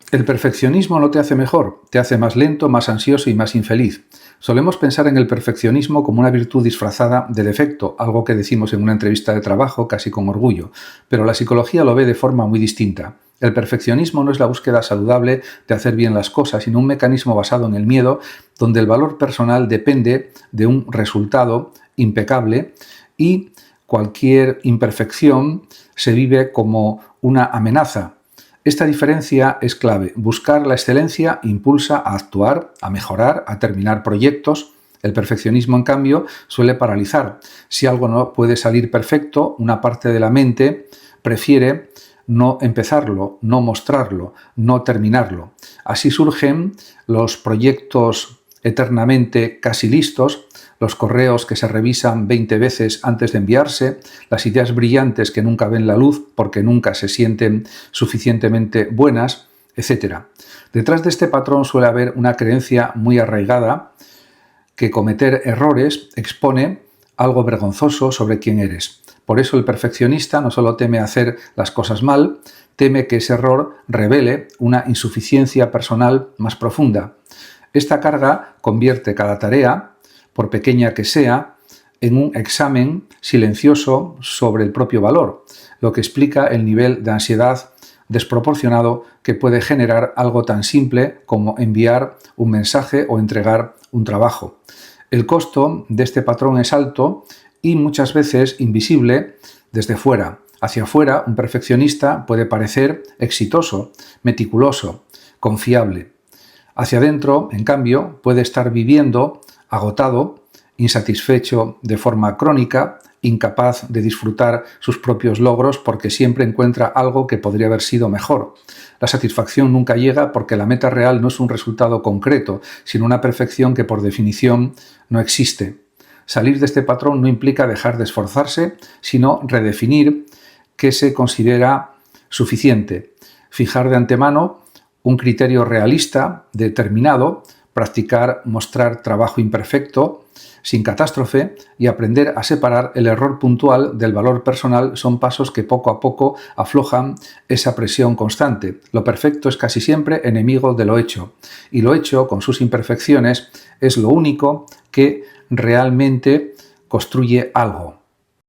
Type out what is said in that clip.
El perfeccionismo no te hace mejor, te hace más lento, más ansioso y más infeliz. Solemos pensar en el perfeccionismo como una virtud disfrazada de defecto, algo que decimos en una entrevista de trabajo casi con orgullo, pero la psicología lo ve de forma muy distinta. El perfeccionismo no es la búsqueda saludable de hacer bien las cosas, sino un mecanismo basado en el miedo, donde el valor personal depende de un resultado impecable y cualquier imperfección se vive como una amenaza. Esta diferencia es clave. Buscar la excelencia impulsa a actuar, a mejorar, a terminar proyectos. El perfeccionismo, en cambio, suele paralizar. Si algo no puede salir perfecto, una parte de la mente prefiere no empezarlo, no mostrarlo, no terminarlo. Así surgen los proyectos eternamente casi listos, los correos que se revisan 20 veces antes de enviarse, las ideas brillantes que nunca ven la luz porque nunca se sienten suficientemente buenas, etc. Detrás de este patrón suele haber una creencia muy arraigada que cometer errores expone algo vergonzoso sobre quién eres. Por eso el perfeccionista no solo teme hacer las cosas mal, teme que ese error revele una insuficiencia personal más profunda. Esta carga convierte cada tarea, por pequeña que sea, en un examen silencioso sobre el propio valor, lo que explica el nivel de ansiedad desproporcionado que puede generar algo tan simple como enviar un mensaje o entregar un trabajo. El costo de este patrón es alto y muchas veces invisible desde fuera. Hacia afuera, un perfeccionista puede parecer exitoso, meticuloso, confiable. Hacia adentro, en cambio, puede estar viviendo agotado, insatisfecho de forma crónica, incapaz de disfrutar sus propios logros porque siempre encuentra algo que podría haber sido mejor. La satisfacción nunca llega porque la meta real no es un resultado concreto, sino una perfección que por definición no existe. Salir de este patrón no implica dejar de esforzarse, sino redefinir qué se considera suficiente. Fijar de antemano un criterio realista, determinado, practicar mostrar trabajo imperfecto, sin catástrofe, y aprender a separar el error puntual del valor personal son pasos que poco a poco aflojan esa presión constante. Lo perfecto es casi siempre enemigo de lo hecho, y lo hecho, con sus imperfecciones, es lo único que realmente construye algo.